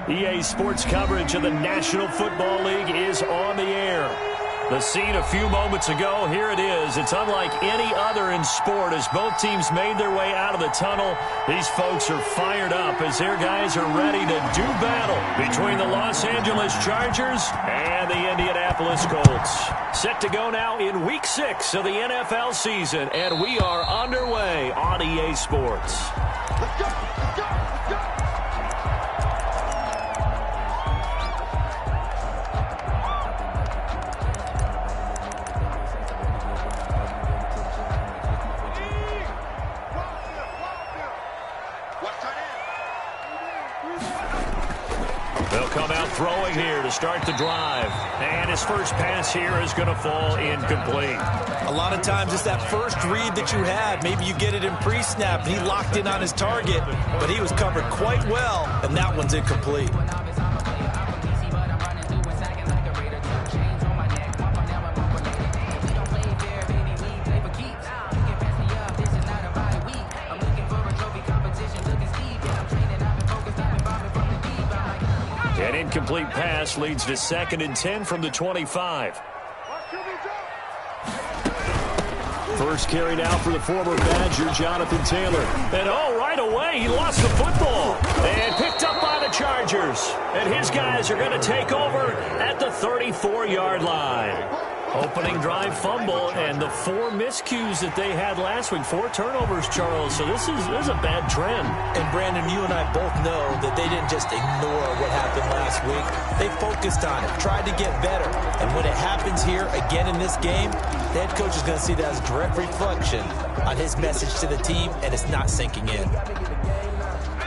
EA Sports coverage of the National Football League is on the air. The scene a few moments ago, here it is. It's unlike any other in sport as both teams made their way out of the tunnel. These folks are fired up as their guys are ready to do battle between the Los Angeles Chargers and the Indianapolis Colts. Set to go now in Week 6 of the NFL season, and we are underway on EA Sports. Let's go! Let's go! Let's go! They'll come out throwing here to start the drive. And his first pass here is going to fall incomplete. A lot of times it's that first read that you had. Maybe you get it in pre-snap, and he locked in on his target, but he was covered quite well, and that one's incomplete. An incomplete pass leads to 2nd and 10 from the 25. First carry now for the former Badger, Jonathan Taylor. And right away, he lost the football. And picked up by the Chargers. And his guys are going to take over at the 34-yard line. Opening drive fumble, and the 4 miscues that they had last week. 4 turnovers, Charles. So this is a bad trend. And, Brandon, you and I both know that they didn't just ignore what happened last week. They focused on it, tried to get better. And when it happens here again in this game, the head coach is going to see that as a direct reflection on his message to the team, and it's not sinking in.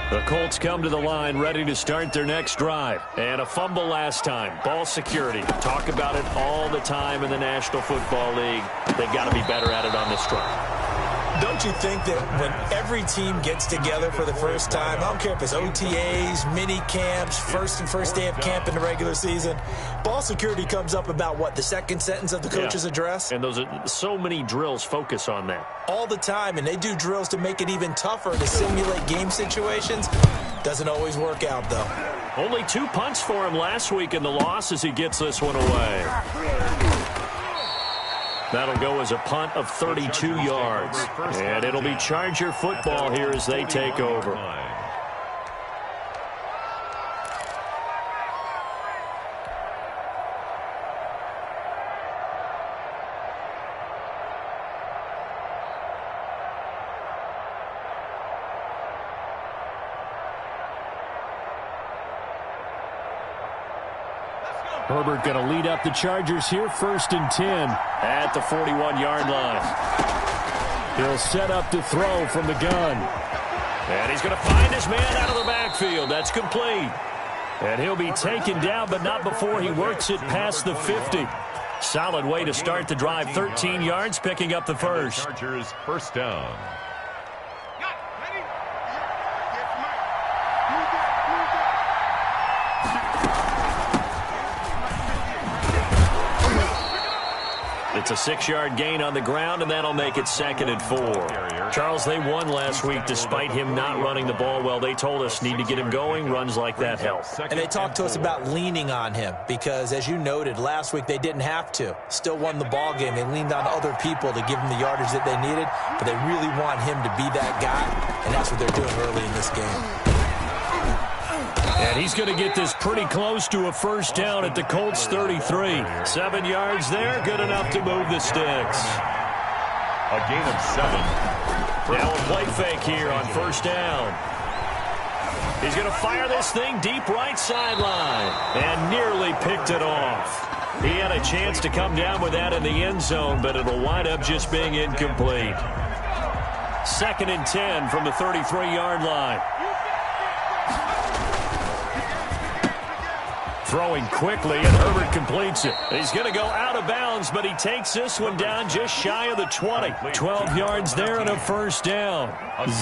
The Colts come to the line ready to start their next drive. And a fumble last time. Ball security. Talk about it all the time in the National Football League. They've got to be better at it on this drive. Don't you think that when every team gets together for the first time, I don't care if it's OTAs, mini camps, first day of camp in the regular season, ball security comes up about, what, the second sentence of the coach's address? And those are so many drills focus on that. All the time, and they do drills to make it even tougher to simulate game situations. Doesn't always work out, though. Only 2 punts for him last week in the loss as he gets this one away. That'll go as a punt of 32 yards. And it'll be Charger football here as they take over. Herbert going to lead up the Chargers here, 1st and 10 at the 41-yard line. He'll set up to throw from the gun. And he's going to find his man out of the backfield. That's complete. And he'll be taken down, but not before he works it past the 50. Solid way to start the drive. 13 yards, picking up the first. Chargers first down. It's a 6-yard gain on the ground, and that'll make it 2nd and 4. Charles, they won last week despite him not running the ball well. They told us need to get him going. Runs like that help. And they talked to us about leaning on him because, as you noted, last week they didn't have to. Still won the ball game. They leaned on other people to give them the yardage that they needed, but they really want him to be that guy, and that's what they're doing early in this game. And he's going to get this pretty close to a first down at the Colts 33. 7 yards there, good enough to move the sticks. A gain of 7. Now a play fake here on first down. He's going to fire this thing deep right sideline and nearly picked it off. He had a chance to come down with that in the end zone, but it'll wind up just being incomplete. 2nd and 10 from the 33-yard line. Throwing quickly, and Herbert completes it. He's going to go out of bounds, but he takes this one down just shy of the 20. 12 yards there and a first down.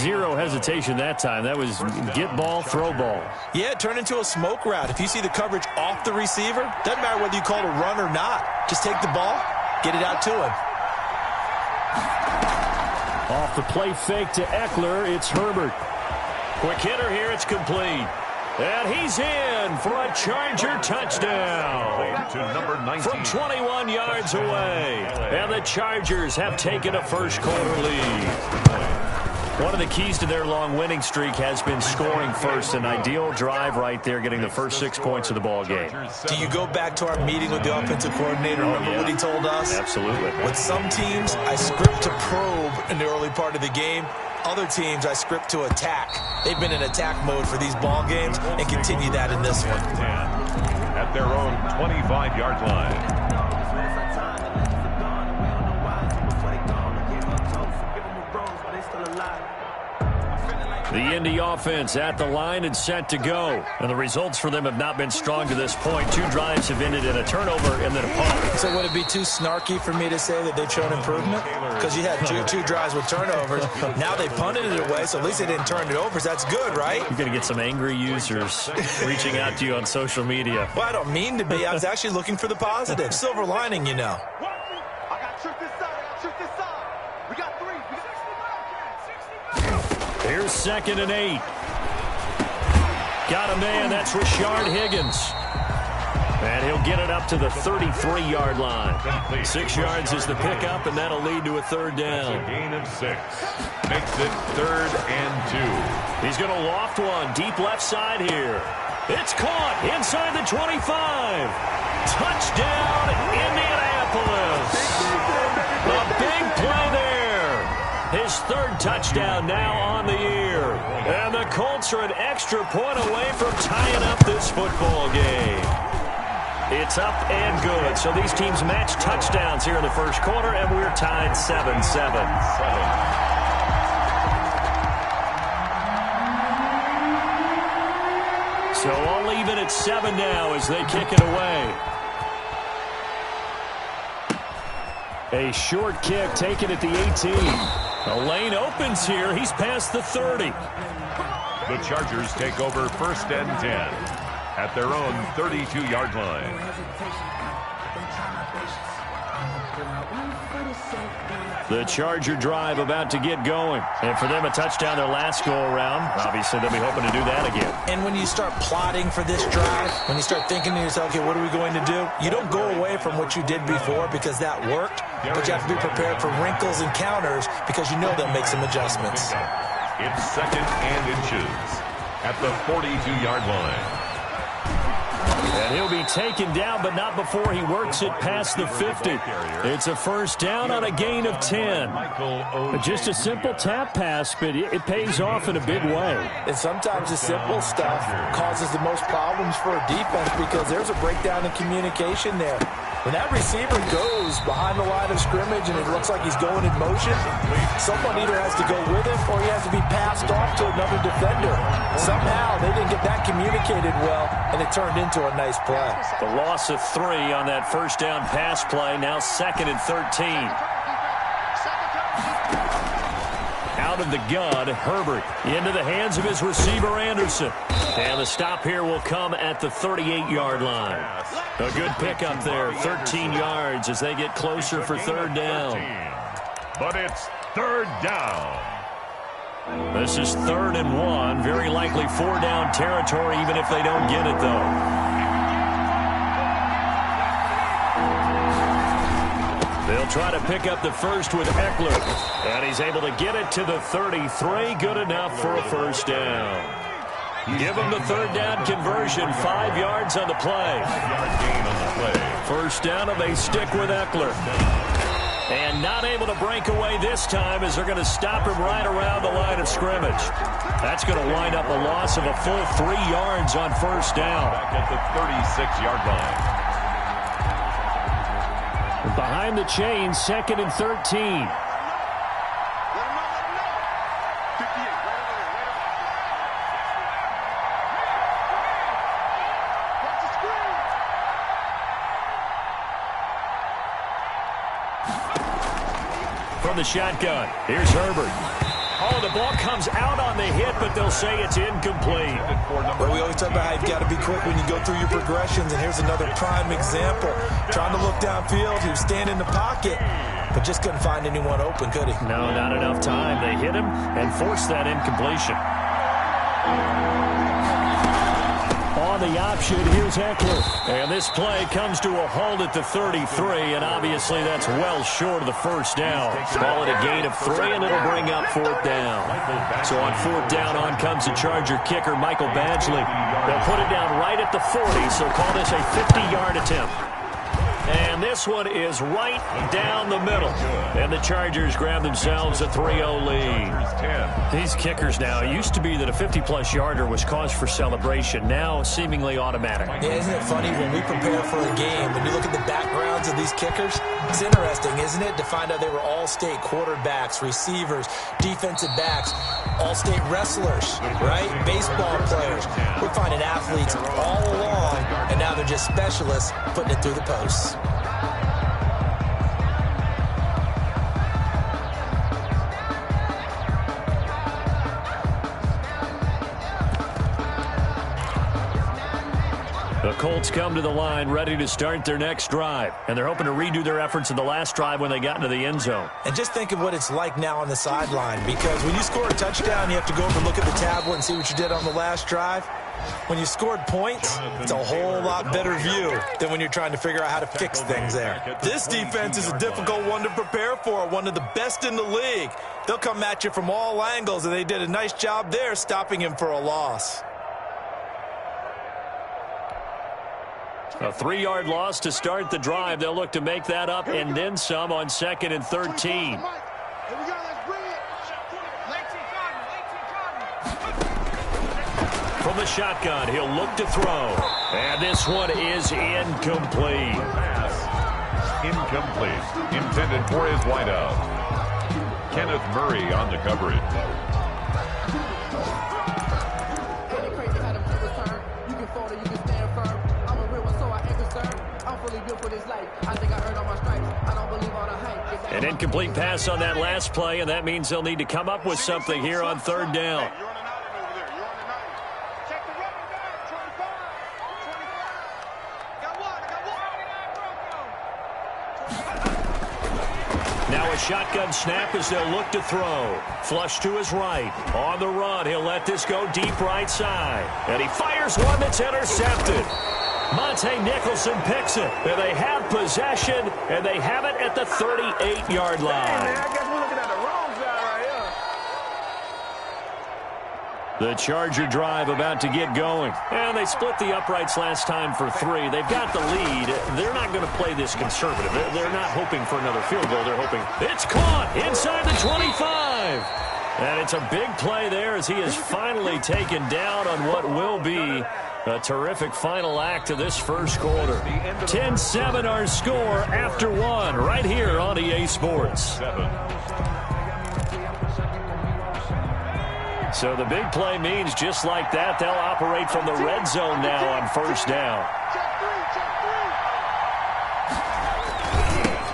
Zero hesitation that time. That was get ball, throw ball. Yeah, it turned into a smoke route. If you see the coverage off the receiver, doesn't matter whether you call it a run or not. Just take the ball, get it out to him. Off the play fake to Eckler, it's Herbert. Quick hitter here, it's complete. And he's in for a Charger touchdown To number 19. from 21 yards away. And the Chargers have taken a first-quarter lead. One of the keys to their long winning streak has been scoring first. An ideal drive right there, getting the first 6 points of the ball game. Do you go back to our meeting with the offensive coordinator? Remember what he told us? Absolutely. With some teams, I script to probe in the early part of the game. Other teams, I script to attack. They've been in attack mode for these ball games and continue that in this one. At their own 25-yard line. The Indy offense at the line and set to go. And the results for them have not been strong to this point. 2 drives have ended in a turnover and then a punt. So would it be too snarky for me to say that they've shown improvement? Because you had two drives with turnovers. Now they punted it away, so at least they didn't turn it over. So that's good, right? You're going to get some angry users reaching out to you on social media. Well, I don't mean to be. I was actually looking for the positive. Silver lining, you know. I got trick this side. We got 3. Here's 2nd and 8. Got a man. That's Rashard Higgins. And he'll get it up to the 33-yard line. 6 yards is the pickup, and that'll lead to a 3rd down. A gain of 6. Makes it 3rd and 2. He's going to loft one deep left side here. It's caught inside the 25. Touchdown, Indianapolis. A big play there. His 3rd touchdown now on the year. And the Colts are an extra point away from tying up this football game. It's up and good. So these teams match touchdowns here in the first quarter, and we're tied 7-7. So all even at 7 now as they kick it away. A short kick taken at the 18. The lane opens here. He's past the 30. The Chargers take over 1st and 10 at their own 32-yard line. The Charger drive about to get going. And for them, a touchdown their last go-around. Obviously, they'll be hoping to do that again. And when you start plotting for this drive, when you start thinking to yourself, okay, what are we going to do? You don't go away from what you did before because that worked, but you have to be prepared for wrinkles and counters because you know they'll make some adjustments. It's 2nd and inches at the 42-yard line. And he'll be taken down, but not before he works it past the 50. It's a 1st down on a gain of 10. Just a simple tap pass, but it pays off in a big way. And sometimes the simple stuff causes the most problems for a defense because there's a breakdown in communication there. When that receiver goes behind the line of scrimmage and it looks like he's going in motion, someone either has to go with him or he has to be passed off to another defender. Somehow they didn't get that communicated well, and it turned into a nice play. The loss of 3 on that 1st down pass play, now 2nd and 13. Out of the gun, Herbert into the hands of his receiver, Anderson. And the stop here will come at the 38-yard line. A good pickup there, 13 yards as they get closer for 3rd down. But it's 3rd down. This is 3rd and 1. Very likely 4-down territory, even if they don't get it, though. They'll try to pick up the first with Eckler. And he's able to get it to the 33. Good enough for a 1st down. Give him the 3rd down conversion. 5 yards on the play. 5-yard gain on the play. 1st down, and they stick with Eckler. And not able to break away this time as they're going to stop him right around the line of scrimmage. That's going to wind up a loss of a full 3 yards on 1st down. Back at the 36-yard line. Behind the chain, 2nd and 13. From the shotgun, here's Herbert. Oh, the ball comes out on the hit, but they'll say it's incomplete. Well, we always talk about how you've got to be quick when you go through your progressions, and here's another prime example. Trying to look downfield, he was standing in the pocket, but just couldn't find anyone open, could he? No, not enough time. They hit him and forced that incompletion. On the option, here's Eckler. And this play comes to a halt at the 33, and obviously that's well short of the first down. Call it a gain of 3, and it'll bring up 4th down. So on 4th down, on comes the Charger kicker, Michael Badgley. They'll put it down right at the 40, so call this a 50-yard attempt. And this one is right down the middle. And the Chargers grab themselves a 3-0 lead. These kickers now, it used to be that a 50-plus yarder was cause for celebration. Now seemingly automatic. Yeah, isn't it funny when we prepare for a game, when you look at the backgrounds of these kickers, it's interesting, isn't it, to find out they were all-state quarterbacks, receivers, defensive backs, all-state wrestlers, right? Baseball players. We're finding athletes all along, and now they're just specialists putting it through the posts. The Colts come to the line ready to start their next drive, and they're hoping to redo their efforts in the last drive when they got into the end zone. And just think of what it's like now on the sideline, because when you score a touchdown, you have to go over and look at the tablet and see what you did on the last drive. When you scored points, it's a whole lot better view than when you're trying to figure out how to fix things there. This defense is a difficult one to prepare for, one of the best in the league. They'll come at you from all angles, and they did a nice job there stopping him for a loss. A 3-yard loss to start the drive. They'll look to make that up and then some on 2nd and 13. From the shotgun, he'll look to throw. And this one is incomplete. Pass incomplete. Intended for his wideout. Kenneth Murray on the coverage. An incomplete pass on that last play, and that means they'll need to come up with something here on 3rd down. Now a shotgun snap as they'll look to throw. Flush to his right. On the run, he'll let this go deep right side. And he fires one that's intercepted. Monte Nicholson picks it, and they have possession, and they have it at the 38-yard line. I guess we're looking at the wrong side right here. The Charger drive about to get going. And they split the uprights last time for 3. They've got the lead. They're not going to play this conservative. They're not hoping for another field goal. They're hoping it's caught inside the 25. And it's a big play there as he is finally taken down on what will be a terrific final act of this first quarter. 10-7 our score after 1 right here on EA Sports. So the big play means just like that, they'll operate from the red zone now on 1st down.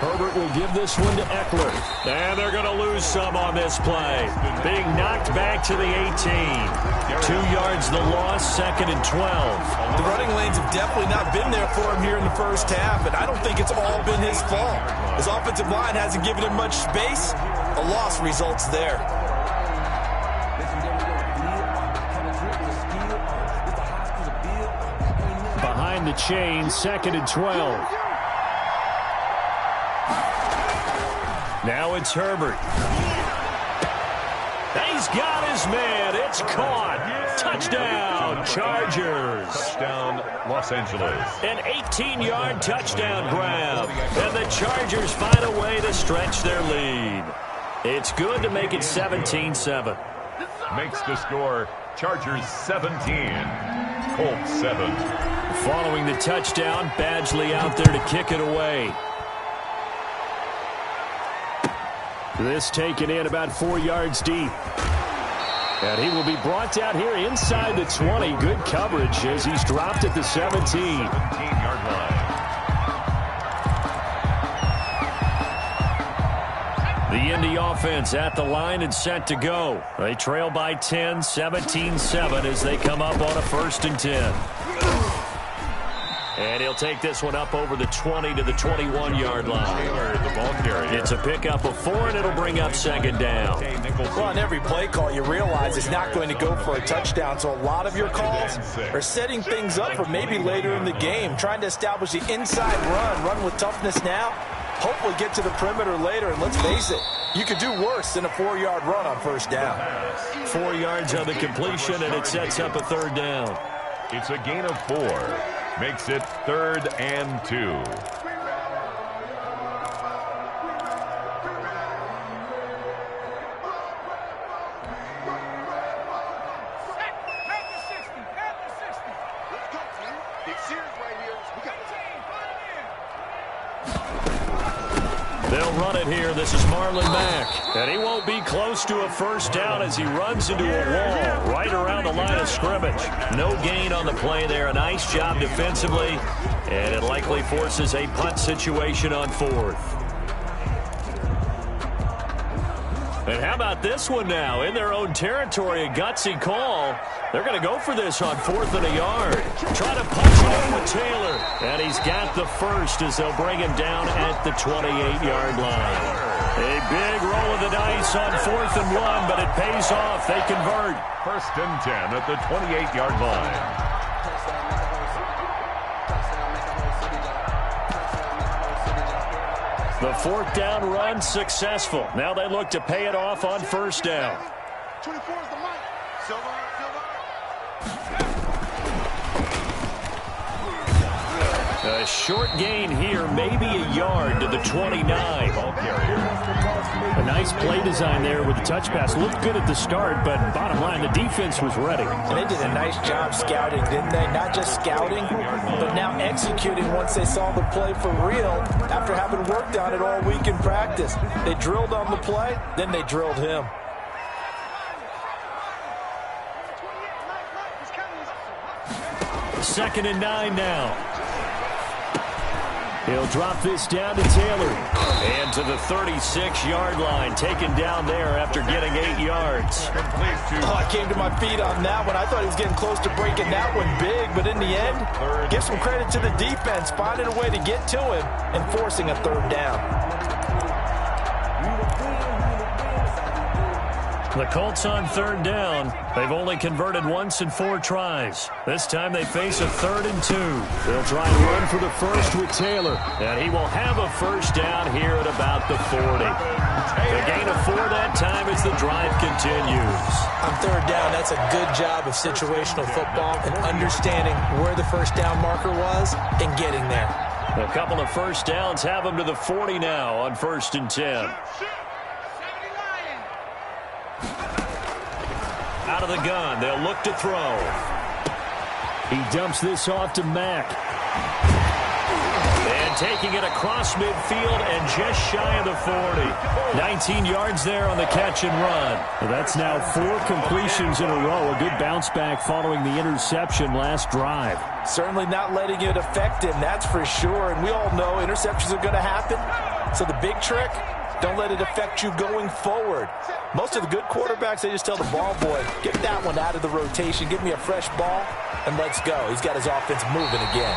Herbert will give this one to Eckler. And they're going to lose some on this play. Being knocked back to the 18. 2 yards the loss, 2nd and 12. The running lanes have definitely not been there for him here in the first half, and I don't think it's all been his fault. His offensive line hasn't given him much space. A loss results there. Behind the chain, 2nd and 12. Now it's Herbert. He's got his man. It's caught. Touchdown, Chargers. Touchdown, Los Angeles. An 18-yard touchdown grab. And the Chargers find a way to stretch their lead. It's good to make it 17-7. Makes the score Chargers 17, Colts 7. Following the touchdown, Badgley out there to kick it away. This taken in about 4 yards deep. And he will be brought down here inside the 20. Good coverage as he's dropped at the 17. 17-yard line. The Indy offense at the line and set to go. They trail by 10, 17-7 as they come up on a 1st and 10. And he'll take this one up over the 20 to the 21-yard line. The ball carrier. It's a pickup of 4, and it'll bring up second down. Well, on every play call, you realize it's not going to go for a touchdown, so a lot of your calls are setting things up for maybe later in the game, trying to establish the inside run with toughness now, hopefully get to the perimeter later, and let's face it, you could do worse than a 4-yard run on first down. 4 yards on the completion, and it sets up a third down. It's a gain of 4. Makes it 3rd and 2. They'll run it here. This is Marlon Mack. And he won't be close to a first down as he runs into a wall right around the line of scrimmage. No gain on the play there. A nice job defensively. And it likely forces a punt situation on 4th. And how about this one now? In their own territory, a gutsy call. They're going to go for this on 4th and a yard. Try to punch it in with Taylor. And he's got the first as they'll bring him down at the 28-yard line. A big roll of the dice on 4th and 1, but it pays off. They convert. 1st and 10 at the 28-yard line. The 4th down run successful. Now they look to pay it off on first down. 24 is the mic. Silver. A short gain here, maybe a yard to the 29. A nice play design there with the touch pass. Looked good at the start, but bottom line, the defense was ready. And they did a nice job scouting, didn't they? Not just scouting, but now executing once they saw the play for real after having worked on it all week in practice. They drilled on the play, then they drilled him. Second and 9 now. He'll drop this down to Taylor. And to the 36-yard line, taken down there after getting 8 yards. Oh, I came to my feet on that one. I thought he was getting close to breaking that one big, but in the end, give some credit to the defense, finding a way to get to him and forcing a 3rd down. The Colts on 3rd down. They've only converted once in 4 tries. This time they face a 3rd and 2. They'll try and run for the first with Taylor. And he will have a first down here at about the 40. The gain of 4 that time as the drive continues. On 3rd down, that's a good job of situational football and understanding where the first down marker was and getting there. A couple of first downs have them to the 40 now on 1st and 10. Out of the gun, they'll look to throw. He dumps this off to Mack. And taking it across midfield and just shy of the 40. 19 yards there on the catch and run. Well, that's now 4 completions in a row. A good bounce back following the interception last drive. Certainly not letting it affect him, that's for sure. And we all know interceptions are going to happen. So the big trick, don't let it affect you going forward. Most of the good quarterbacks, they just tell the ball boy, get that one out of the rotation, give me a fresh ball, and let's go. He's got his offense moving again.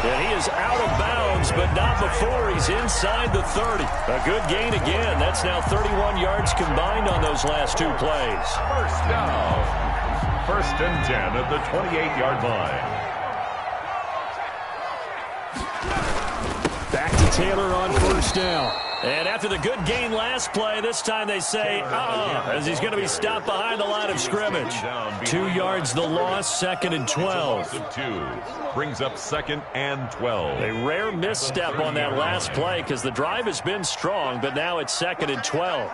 And he is out of bounds, but not before he's inside the 30. A good gain again. That's now 31 yards combined on those last 2 plays. First down. 1st and 10 at the 28-yard line. Back to Taylor on first down. And after the good gain last play, this time they say, as he's going to be stopped behind the line of scrimmage. 2 yards the loss, 2nd and 12. 2 brings up 2nd and 12. A rare misstep on that last play because the drive has been strong, but now it's 2nd and 12.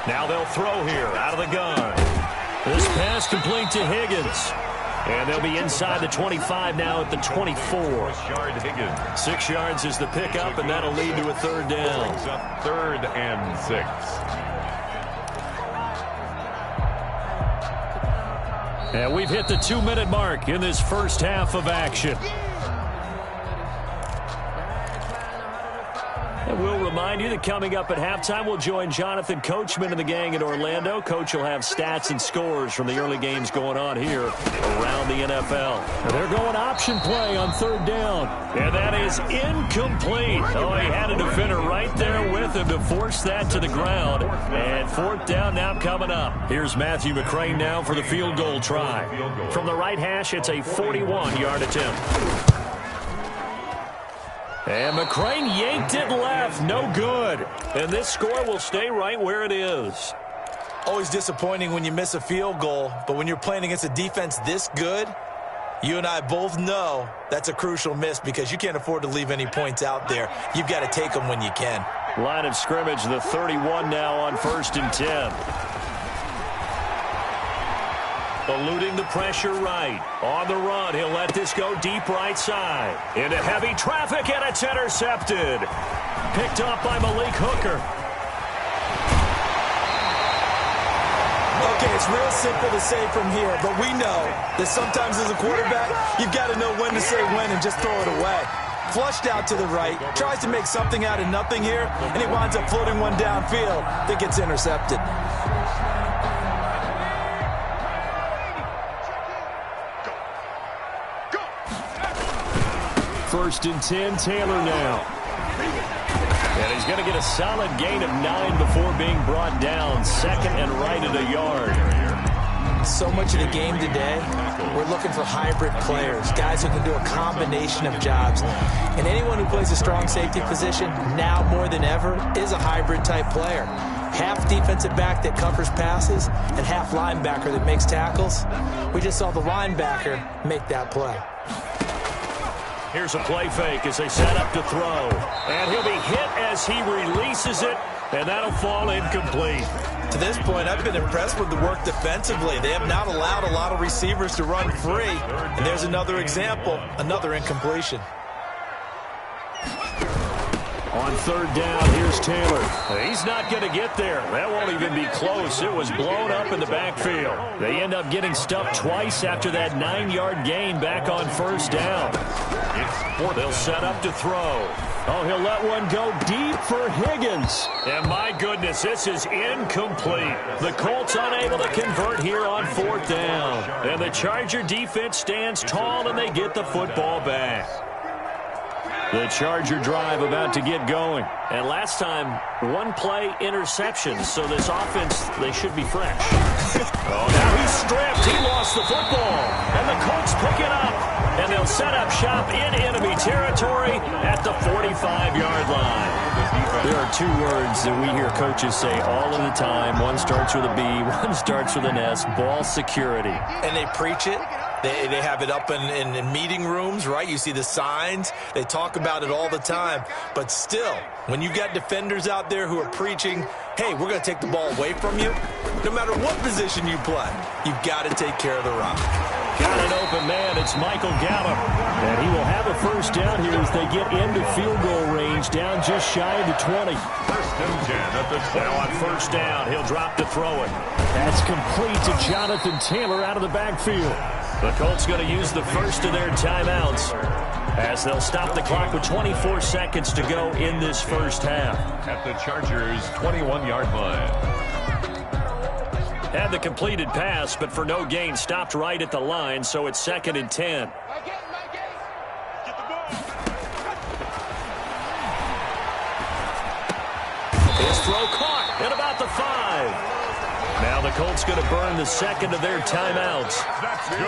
Now they'll throw here out of the gun. This pass complete to Higgins. And they'll be inside the 25 now at the 24. 6 yards is the pickup, and that'll lead to a 3rd down. Brings up 3rd and 6. And we've hit the 2-minute mark in this first half of action. And we'll remind you that coming up at halftime, we'll join Jonathan Coachman and the gang in Orlando. Coach will have stats and scores from the early games going on here around the NFL. They're going option play on third down. And that is incomplete. Oh, he had a defender right there with him to force that to the ground. And fourth down now coming up. Here's Matthew McCrane now for the field goal try. From the right hash, it's a 41-yard attempt. And McCrane yanked it left. No good. And this score will stay right where it is. Always disappointing when you miss a field goal, but when you're playing against a defense this good, you and I both know that's a crucial miss because you can't afford to leave any points out there. You've got to take them when you can. Line of scrimmage, the 31 now on 1st and 10. Eluding the pressure right. On the run, he'll let this go deep right side. Into heavy traffic, and it's intercepted. Picked up by Malik Hooker. Okay, it's real simple to say from here, but we know that sometimes as a quarterback, you've got to know when to say when and just throw it away. Flushed out to the right, tries to make something out of nothing here, and he winds up floating one downfield that gets intercepted. First and 10, Taylor now. And he's going to get a solid gain of 9 before being brought down. Second and right at a yard. So much of the game today, we're looking for hybrid players, guys who can do a combination of jobs. And anyone who plays a strong safety position, now more than ever, is a hybrid type player. Half defensive back that covers passes and half linebacker that makes tackles. We just saw the linebacker make that play. Here's a play fake as they set up to throw. And he'll be hit as he releases it, and that'll fall incomplete. To this point, I've been impressed with the work defensively. They have not allowed a lot of receivers to run free. And there's another example, another incompletion. On third down, here's Taylor. He's not going to get there. That won't even be close. It was blown up in the backfield. They end up getting stuffed twice after that 9-yard gain back on first down. They'll set up to throw. Oh, he'll let one go deep for Higgins. And my goodness, this is incomplete. The Colts unable to convert here on fourth down. And the Charger defense stands tall, and they get the football back. The Charger drive about to get going. And last time, one play interception. So this offense, they should be fresh. Oh, now he's stripped. He lost the football. And the Colts pick it up. And they'll set up shop in enemy territory at the 45-yard line. There are two words that we hear coaches say all of the time. One starts with a B, one starts with an S, ball security. And they preach it. They have it up in meeting rooms, right? You see the signs. They talk about it all the time. But still, when you got defenders out there who are preaching, hey, we're going to take the ball away from you, no matter what position you play, you've got to take care of the rock. Got an open man. It's Michael Gallup. And he will have a first down here as they get into field goal range, down just shy of the 20. First and 10 at the 10. Now on first down, he'll drop to throw it. That's complete to Jonathan Taylor out of the backfield. The Colts going to use the first of their timeouts as they'll stop the clock with 24 seconds to go in this first half. At the Chargers' 21-yard line. Had the completed pass, but for no gain, stopped right at the line, so it's second and 10. His throw caught at about the 5. Now the Colts going to burn the second of their timeouts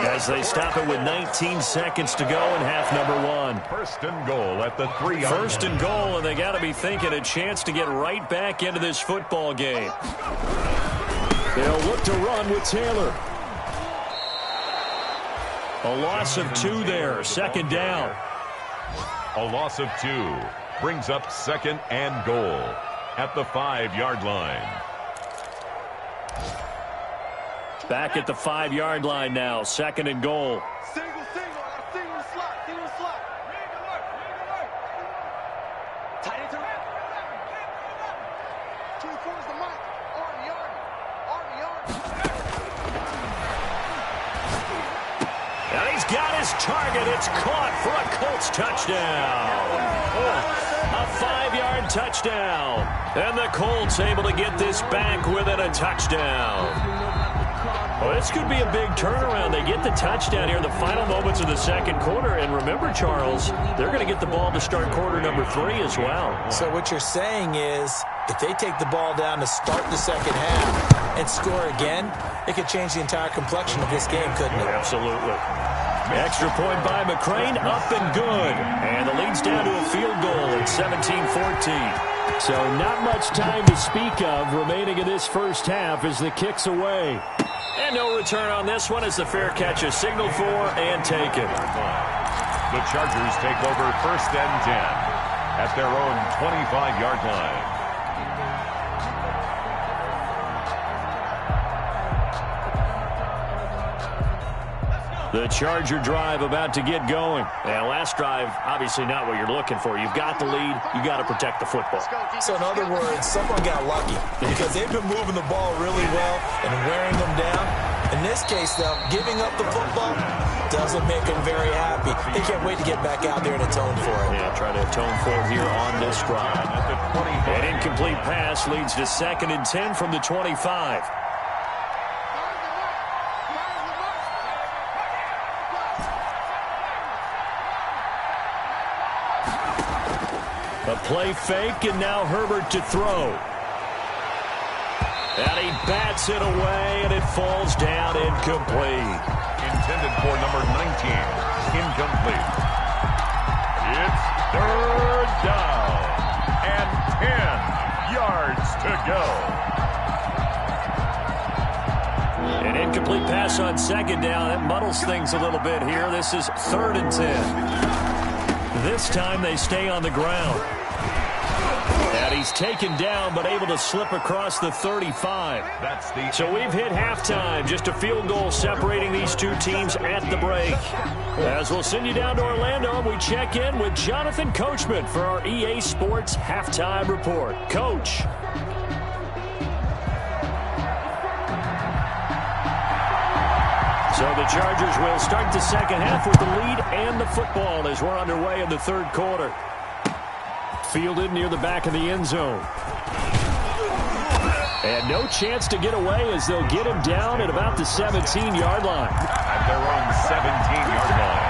as they stop it with 19 seconds to go in half number 1. First and goal at the 3-yard line. First and goal, and they got to be thinking a chance to get right back into this football game. They'll look to run with Taylor. A loss of 2 there, second down. A loss of 2 brings up second and goal at the 5-yard line. Back at the 5-yard line now, second and goal. Single slot. Tight end to right. 24 is the mic. Army. And he's got his target. It's caught for a Colts touchdown. A 5-yard touchdown. And the Colts able to get this back within a touchdown. Well, this could be a big turnaround. They get the touchdown here in the final moments of the second quarter. And remember, Charles, they're going to get the ball to start quarter number 3 as well. So what you're saying is if they take the ball down to start the second half and score again, it could change the entire complexion of this game, couldn't it? Absolutely. Extra point by McCrane, up and good. And the lead's down to a field goal at 17-14. So not much time to speak of remaining in this first half as the kick's away. And no return on this one as the fair catch is signaled for and taken. The Chargers take over 1st and 10 at their own 25-yard line. The Charger drive about to get going. And last drive, obviously not what you're looking for. You've got the lead. You got to protect the football. So in other words, someone got lucky because they've been moving the ball really well and wearing them down. In this case, though, giving up the football doesn't make them very happy. They can't wait to get back out there and atone for it. Yeah, try to atone for it here on this drive. An incomplete pass leads to 2nd and 10 from the 25. A play fake, and now Herbert to throw. And he bats it away, and it falls down incomplete. Intended for number 19. Incomplete. It's 3rd down and 10 yards to go. An incomplete pass on 2nd down. That muddles things a little bit here. This is 3rd and 10. This time they stay on the ground. And he's taken down but able to slip across the 35. So we've hit halftime. Just a field goal separating these two teams at the break. As we'll send you down to Orlando, we check in with Jonathan Coachman for our EA Sports Halftime Report. Coach. So the Chargers will start the second half with the lead and the football as we're underway in the 3rd quarter. Fielded near the back of the end zone. And no chance to get away as they'll get him down at about the 17-yard line. At their own 17-yard line.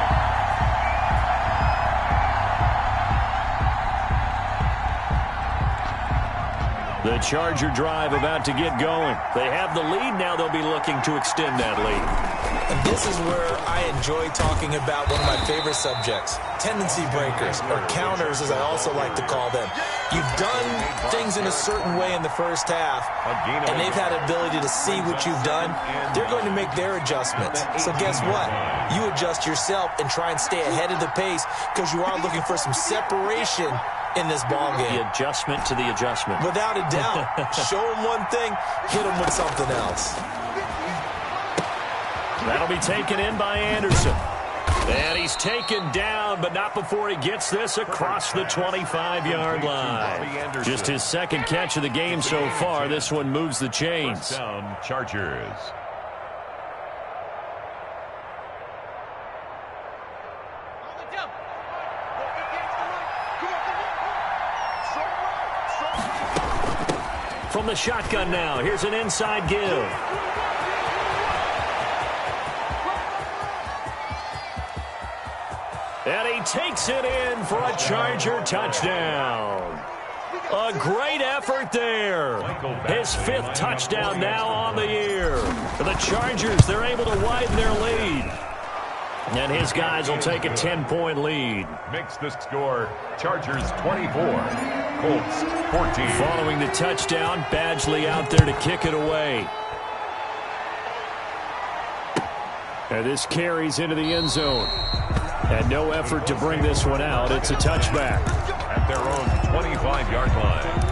The Charger drive about to get going. They have the lead. Now they'll be looking to extend that lead. And this is where I enjoy talking about one of my favorite subjects, tendency breakers, or counters as I also like to call them. You've done things in a certain way in the first half, and they've had an ability to see what you've done. They're going to make their adjustments. So guess what? You adjust yourself and try and stay ahead of the pace because you are looking for some separation in this ball game. The adjustment to the adjustment. Without a doubt. Show them one thing, hit them with something else. That'll be taken in by Anderson. And he's taken down, but not before he gets this across the 25-yard line. Just his 2nd catch of the game so far. This one moves the chains. Down, Chargers. From the shotgun now, here's an inside give. And he takes it in for a Charger touchdown. A great effort there. His 5th touchdown now on the year. For the Chargers, they're able to widen their lead. And his guys will take a 10-point lead. Makes the score Chargers 24, Colts 14. Following the touchdown, Badgley out there to kick it away. And this carries into the end zone. And no effort to bring this one out. It's a touchback. At their own 25-yard line.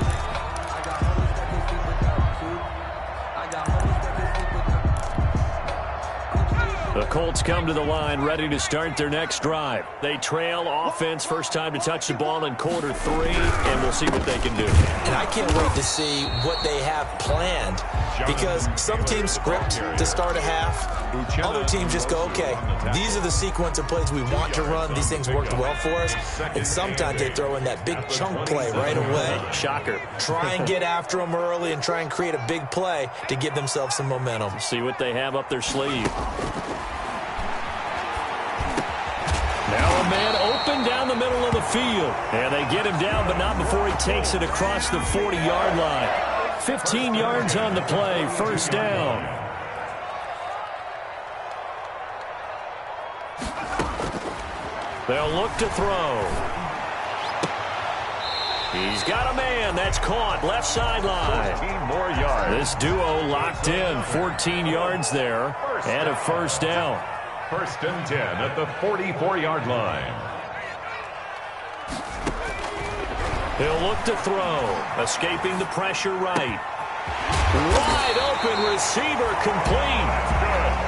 The Colts come to the line ready to start their next drive. They trail offense, first time to touch the ball in quarter 3, and we'll see what they can do. And I can't wait to see what they have planned, because some teams script to start a half. Other teams just go, okay, these are the sequence of plays we want to run. These things worked well for us. And sometimes they throw in that big chunk play right away. Shocker. Try and get after them early and try and create a big play to give themselves some momentum. See what they have up their sleeve. Now a man open down the middle of the field. And they get him down, but not before he takes it across the 40-yard line. 15 yards on the play, first down. They'll look to throw. He's got a man. That's caught. Left sideline. 14 more yards. This duo locked in. 14 yards there and a first down. First and 10 at the 44-yard line. He'll look to throw. Escaping the pressure right. Wide open receiver, complete.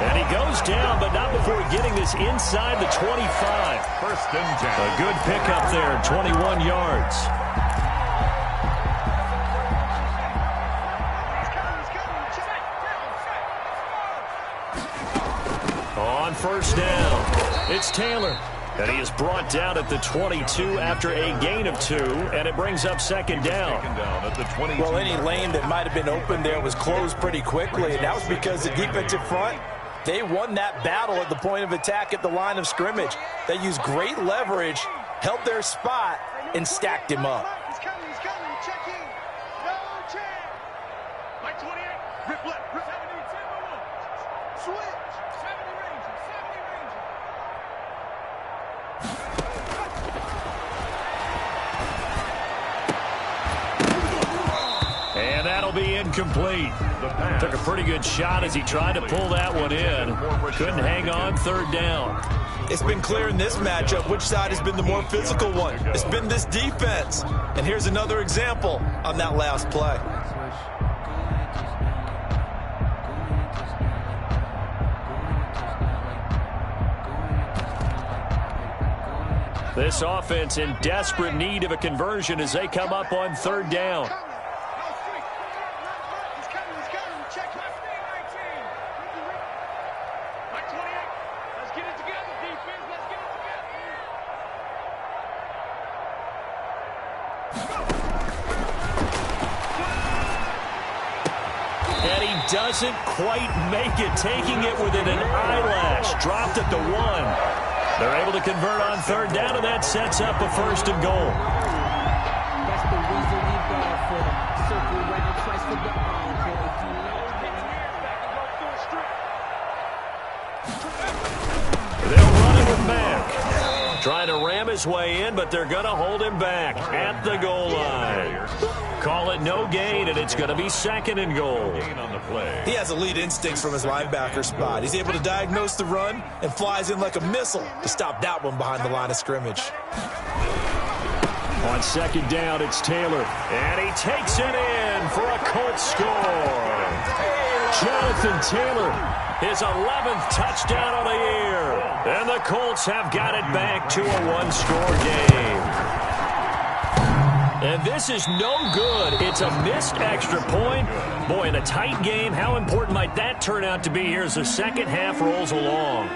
And he goes down, but not before getting this inside the 25. First and 10. A good pickup there, 21 yards. On first down, it's Taylor. And he is brought down at the 22 after a gain of 2, and it brings up second down. Well, any lane that might have been open there was closed pretty quickly, and that was because the defensive front, they won that battle at the point of attack at the line of scrimmage. They used great leverage, held their spot, and stacked him up. He's coming, check in. No chance. Like 28, rip left, rip 70, 10 switch. 70 Ranger, 70 Ranger. And that'll be incomplete. Took a pretty good shot as he tried to pull that one in. Couldn't hang on, third down. It's been clear in this matchup which side has been the more physical one. It's been this defense. And here's another example on that last play. This offense in desperate need of a conversion as they come up on third down. And he doesn't quite make it, taking it within an eyelash. Dropped at the 1. They're able to convert on third down, and that sets up a first and goal. That's the reason we ball for them. Circle around twice for the arm. They'll run it with Mack. Trying to ram his way in, but they're going to hold him back at the goal line. Call it no gain, and it's going to be second and goal. He has elite instincts from his linebacker spot. He's able to diagnose the run and flies in like a missile to stop that one behind the line of scrimmage. On second down, it's Taylor. And he takes it in for a Colts score. Jonathan Taylor, his 11th touchdown of the year. And the Colts have got it back to a one-score game. And this is no good. It's a missed extra point. Boy, in a tight game, how important might that turn out to be here as the second half rolls along?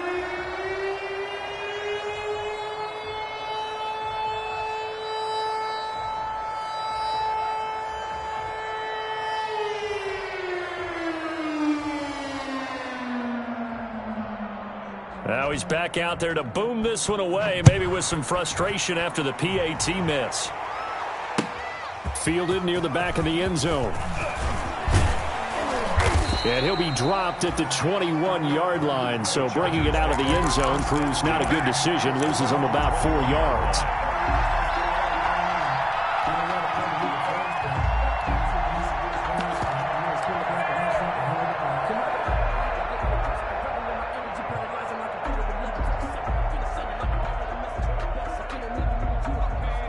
Now he's back out there to boom this one away, maybe with some frustration after the PAT miss. Fielded near the back of the end zone. And he'll be dropped at the 21-yard line, so bringing it out of the end zone proves not a good decision. Loses him about 4 yards.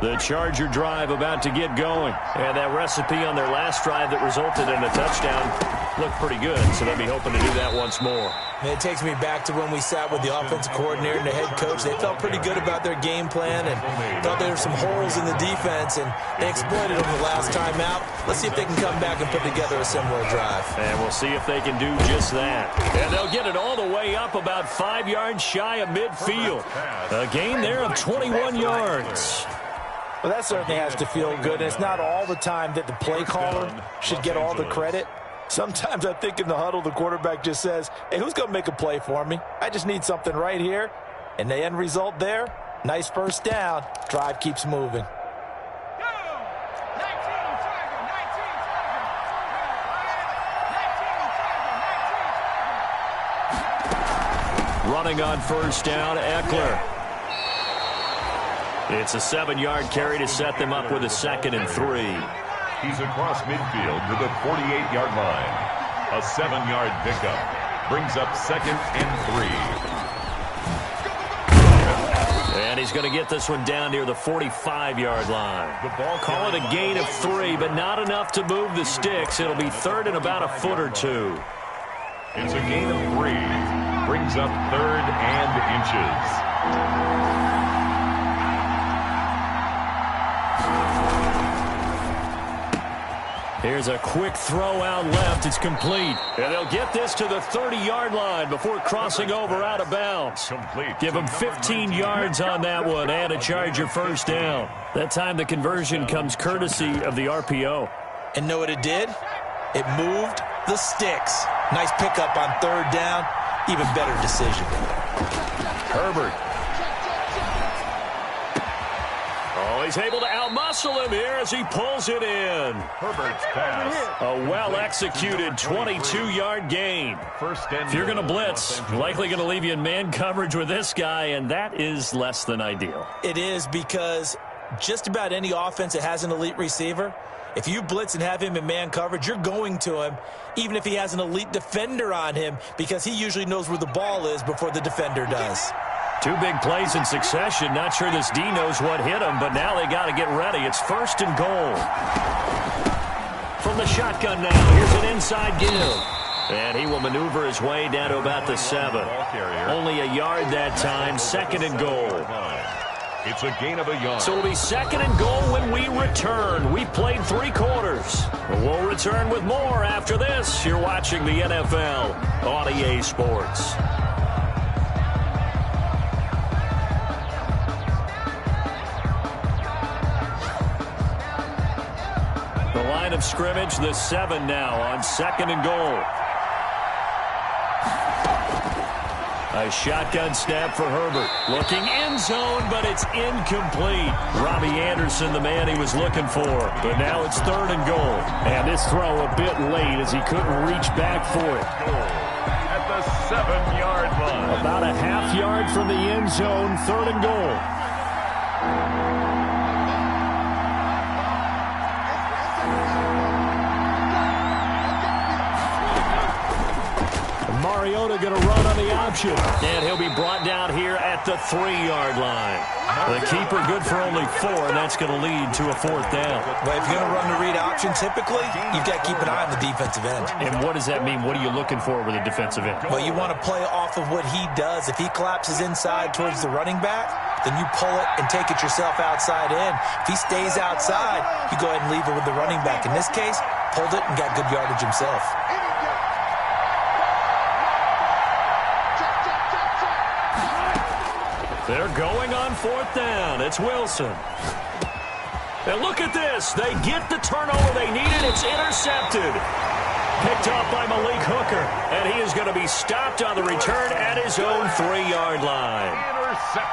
The Charger drive about to get going. And that recipe on their last drive that resulted in a touchdown looked pretty good, so they'll be hoping to do that once more. And it takes me back to when we sat with the offensive coordinator and the head coach. They felt pretty good about their game plan and thought there were some holes in the defense, and they exploited them the last time out. Let's see if they can come back and put together a similar drive. And we'll see if they can do just that. And they'll get it all the way up about 5 yards shy of midfield. A gain there of 21 yards. Well, that certainly has to feel good. And it's not all the time that the play caller should get all the credit. Sometimes I think in the huddle, the quarterback just says, hey, who's going to make a play for me? I just need something right here. And the end result there, nice first down. Drive keeps moving. Running on first down, Eckler. It's a 7-yard carry to set them up with a 2nd and 3. He's across midfield to the 48-yard line. A 7-yard pickup brings up 2nd and 3. And he's going to get this one down near the 45-yard line. Call it a gain of 3, but not enough to move the sticks. It'll be 3rd and about a foot or 2. It's a gain of 3. Brings up 3rd and inches. Here's a quick throw out left. It's complete. And they'll get this to the 30-yard line before crossing over out of bounds. Give them 15 yards on that one and a Charger first down. That time the conversion comes courtesy of the RPO. And know what it did? It moved the sticks. Nice pickup on 3rd down. Even better decision. Herbert. Oh, he's able to outmuscle him here as he pulls it in. Herbert's pass. A well-executed 22-yard gain. If you're going to blitz, likely going to leave you in man coverage with this guy, and that is less than ideal. It is, because just about any offense that has an elite receiver, if you blitz and have him in man coverage, you're going to him, even if he has an elite defender on him, because he usually knows where the ball is before the defender does. 2 big plays in succession. Not sure this D knows what hit him, but now they got to get ready. It's 1st and goal. From the shotgun now, here's an inside give. And he will maneuver his way down to about the 7. Only a yard that time, 2nd and goal. It's a gain of a yard. So it'll be 2nd and goal when we return. We've played 3 quarters. We'll return with more after this. You're watching the NFL on EA Sports. The line of scrimmage, the 7 now on 2nd and goal. A shotgun snap for Herbert. Looking end zone, but it's incomplete. Robbie Anderson, the man he was looking for. But now it's 3rd and goal. And this throw a bit late as he couldn't reach back for it. At the 7-yard line. About a half yard from the end zone, 3rd and goal. Mariota going to run on the option. And he'll be brought down here at the 3-yard line. The keeper good for only 4, and that's going to lead to a 4th down. But if you're going to run the read option, typically, you've got to keep an eye on the defensive end. And what does that mean? What are you looking for with a defensive end? Well, you want to play off of what he does. If he collapses inside towards the running back, then you pull it and take it yourself outside in. If he stays outside, you go ahead and leave it with the running back. In this case, pulled it and got good yardage himself. They're going on 4th down. It's Wilson. And look at this. They get the turnover they needed. It's intercepted. Picked off by Malik Hooker. And he is going to be stopped on the return at his own 3-yard line.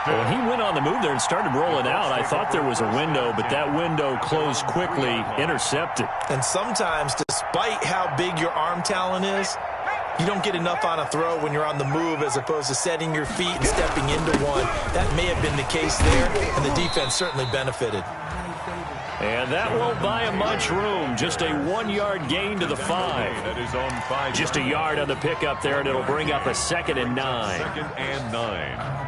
When he went on the move there and started rolling out, I thought there was a window, but that window closed quickly, intercepted. And sometimes, despite how big your arm talent is, you don't get enough on a throw when you're on the move as opposed to setting your feet and stepping into one. That may have been the case there, and the defense certainly benefited. And that won't buy him much room. Just a 1-yard gain to the 5. Just a yard on the pickup there, and it'll bring up a 2nd and 9. 2nd and 9.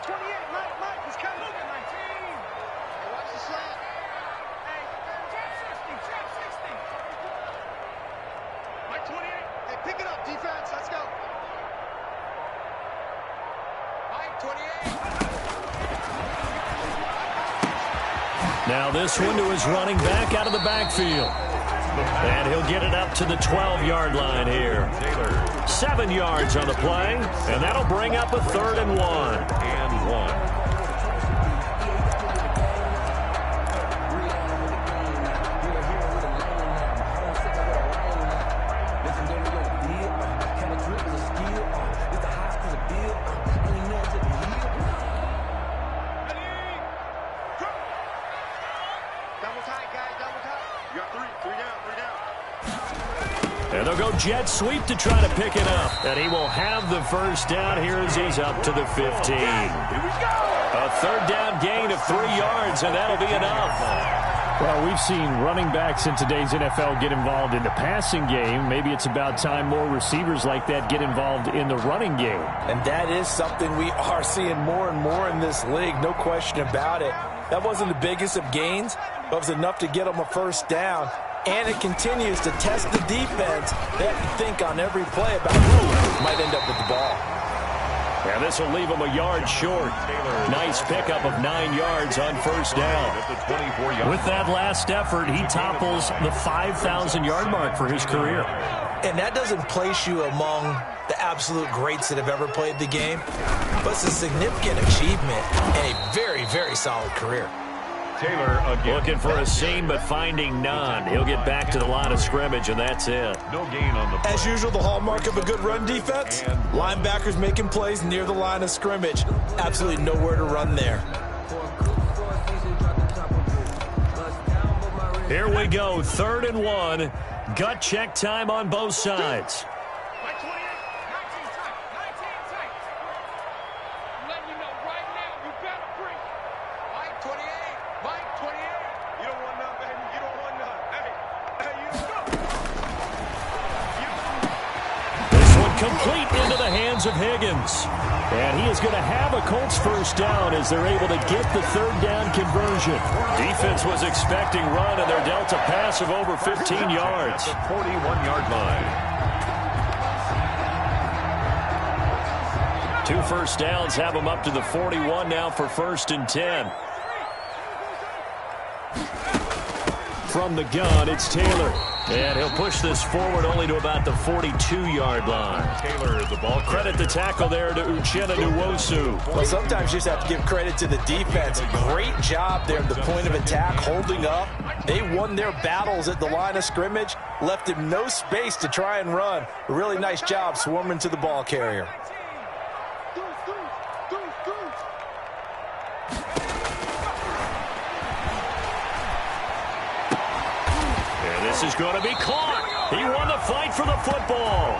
28, Mike, he's coming. Look at 19. Hey, watch the slant. Hey, Dsheff 60. Mike 28. Hey, pick it up, defense. Let's go. Mike 28. Now this one to his running back out of the backfield. And he'll get it up to the 12-yard line here. 7 yards on the play, and that'll bring up a 3rd and 1. And they'll go jet sweep to try to pick it up. And he will have the first down here as he's up to the 15. A 3rd down gain of 3 yards, and that'll be enough. Well, we've seen running backs in today's NFL get involved in the passing game. Maybe it's about time more receivers like that get involved in the running game. And that is something we are seeing more and more in this league, no question about it. That wasn't the biggest of gains, but it was enough to get them a first down. And it continues to test the defense. They have to think on every play about who might end up with the ball. And this will leave him a yard short. Nice pickup of 9 yards on first down. With that last effort, he topples the 5,000-yard mark for his career. And that doesn't place you among the absolute greats that have ever played the game, but it's a significant achievement and a very, very solid career. Taylor again. Looking for a seam, but finding none. He'll get back to the line of scrimmage, and that's it. No gain on the play. As usual, the hallmark of a good run defense, linebackers making plays near the line of scrimmage. Absolutely nowhere to run there. Here we go, 3rd and 1. Gut check time on both sides. Mike 28, 19 tight, 19 tight. I'm letting you know right now, you better bring it. Mike 28, Mike 28. You don't want none, baby. You don't want none. Hey, you don't go. This one complete into the hands of Higgins. And he is going to have a Colts first down as they're able to get the 3rd down conversion. Defense was expecting run, and they're dealt a pass of over 15 yards. At the 41-yard line. 2 first downs have them up to the 41 now for 1st and 10. From the gun, it's Taylor. And he'll push this forward only to about the 42-yard line. Taylor, the ball. Credit the tackle there to Uchenna Nwosu. Well, sometimes you just have to give credit to the defense. Great job there at the point of attack, holding up. They won their battles at the line of scrimmage, left him no space to try and run. A really nice job swarming to the ball carrier. This is going to be caught. He won the fight for the football.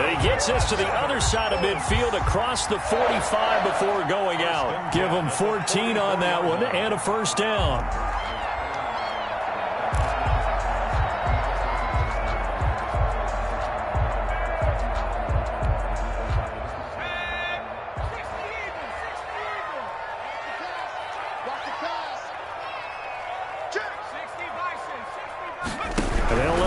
And he gets us to the other side of midfield across the 45 before going out. Give him 14 on that one and a first down.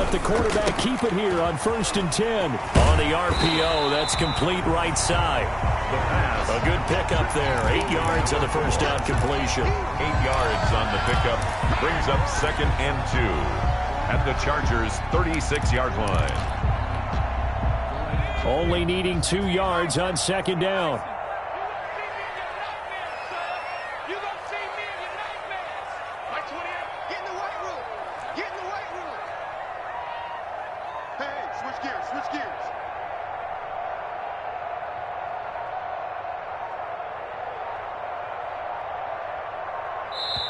The quarterback keep it here on 1st and 10. On the RPO, that's complete right side. The pass. A good pickup there. 8 yards on the first down completion. 8 yards on the pickup. Brings up 2nd and 2. At the Chargers' 36-yard line. Only needing 2 yards on 2nd down.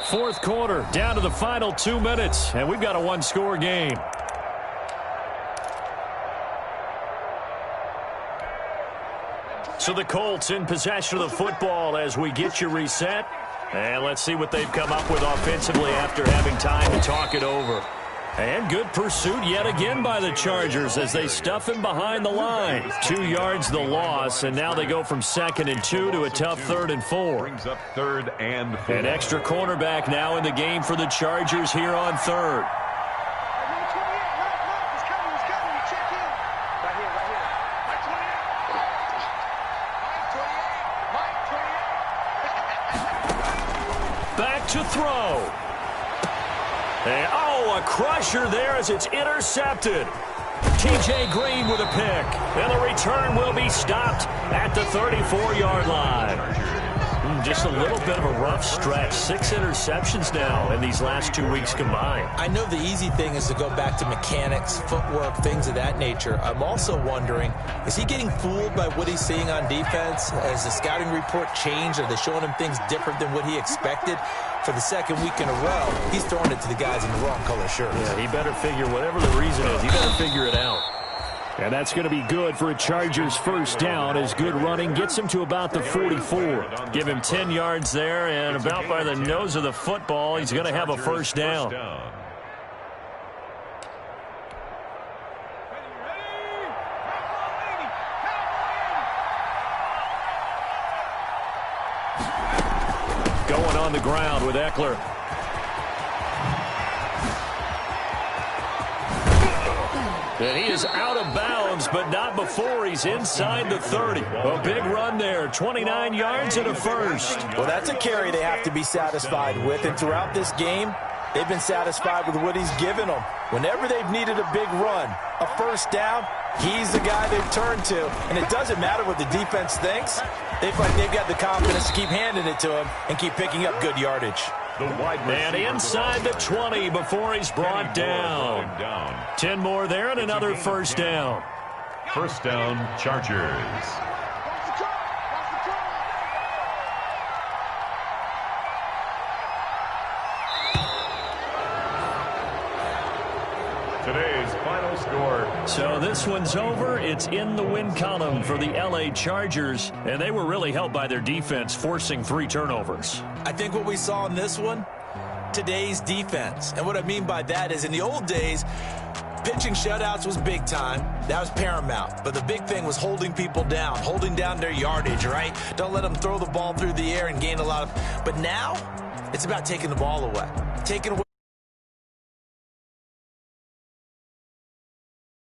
Fourth quarter, down to the final 2 minutes, and we've got a 1-score game. So the Colts in possession of the football as we get you reset. And let's see what they've come up with offensively after having time to talk it over. And good pursuit yet again by the Chargers as they stuff him behind the line. 2 yards the loss, and now they go from 2nd and 2 to a tough 3rd and 4. Brings up 3rd and 4. An extra cornerback now in the game for the Chargers here on 3rd. Back to throw. And, a crusher there as it's intercepted. T.J. Green with a pick. And the return will be stopped at the 34-yard line. Just a little bit of a rough stretch. 6 interceptions now in these last 2 weeks combined. I know the easy thing is to go back to mechanics, footwork, things of that nature. I'm also wondering, is he getting fooled by what he's seeing on defense? Has the scouting report changed? Are they showing him things different than what he expected? For the 2nd week in a row, he's throwing it to the guys in the wrong color shirts. Yeah, he better figure whatever the reason is. He better figure it out. And that's going to be good for a Chargers first down as good running gets him to about the 44. Give him 10 yards there, and about by the nose of the football, he's going to have a first down. Going on the ground with Eckler. And he is out of bounds, but not before he's inside the 30. A big run there, 29 yards and a first. Well, that's a carry they have to be satisfied with, and throughout this game, they've been satisfied with what he's given them. Whenever they've needed a big run, a first down, he's the guy they've turned to. And it doesn't matter what the defense thinks. They feel like they've got the confidence to keep handing it to him and keep picking up good yardage. And inside the 20 before he's brought down. 10 more there and another first down. First down, Chargers. Today's final score. So this one's over. It's in the win column for the L.A. Chargers, and they were really helped by their defense, forcing 3 turnovers. I think what we saw in this one, today's defense. And what I mean by that is in the old days, pitching shutouts was big time. That was paramount. But the big thing was holding people down, holding down their yardage, right? Don't let them throw the ball through the air and gain a lot of... But now, it's about taking the ball away. Taking away